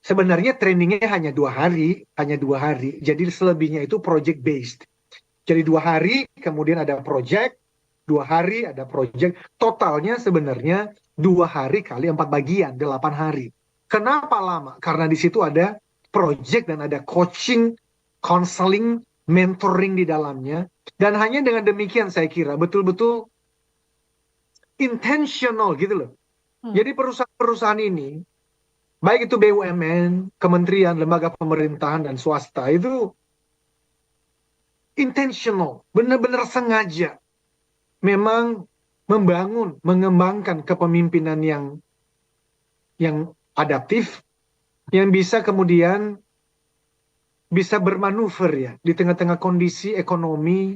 sebenarnya trainingnya hanya 2 hari. Hanya 2 hari. Jadi selebihnya itu project based. Jadi 2 hari, kemudian ada project. 2 hari ada project. Totalnya sebenarnya 2 hari kali 4 bagian, 8 hari. Kenapa lama? Karena di situ ada project dan ada coaching, counseling, mentoring di dalamnya. Dan hanya dengan demikian saya kira betul-betul intentional gitu loh. Jadi perusahaan-perusahaan ini, baik itu BUMN, kementerian, lembaga pemerintahan, dan swasta, itu intentional, benar-benar sengaja. Memang membangun, mengembangkan kepemimpinan yang adaptif, yang bisa kemudian bisa bermanuver ya di tengah-tengah kondisi ekonomi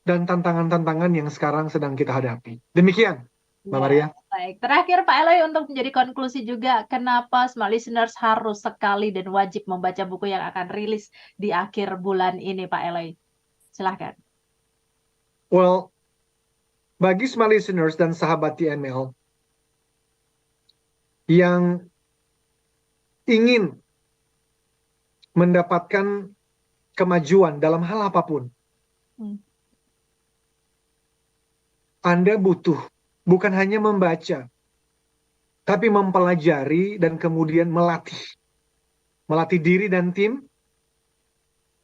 dan tantangan-tantangan yang sekarang sedang kita hadapi. Demikian, Mbak Maria. Baik, terakhir Pak Eloy untuk menjadi konklusi juga, kenapa Smart Listeners harus sekali dan wajib membaca buku yang akan rilis di akhir bulan ini, Pak Eloy? Silahkan. Well, bagi Smart Listeners dan sahabat TML yang ingin mendapatkan kemajuan dalam hal apapun, Anda butuh bukan hanya membaca, tapi mempelajari dan kemudian melatih diri dan tim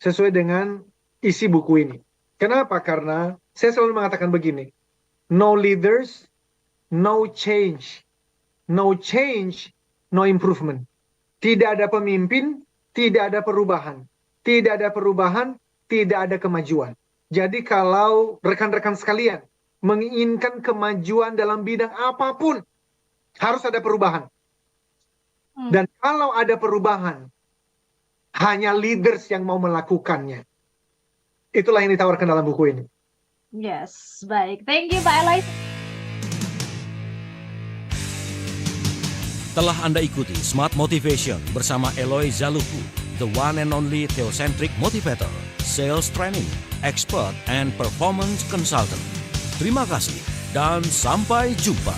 sesuai dengan isi buku ini. Kenapa? Karena saya selalu mengatakan begini, no leaders, no change. No change, no improvement. Tidak ada pemimpin, tidak ada perubahan. Tidak ada perubahan, tidak ada kemajuan. Jadi kalau rekan-rekan sekalian menginginkan kemajuan dalam bidang apapun, harus ada perubahan. Dan kalau ada perubahan, hanya leaders yang mau melakukannya. Itulah yang ditawarkan dalam buku ini. Yes, baik. Thank you, Pak Eloy. Telah Anda ikuti Smart Motivation bersama Eloy Zaluku, the one and only theocentric motivator, sales training, expert, and performance consultant. Terima kasih dan sampai jumpa.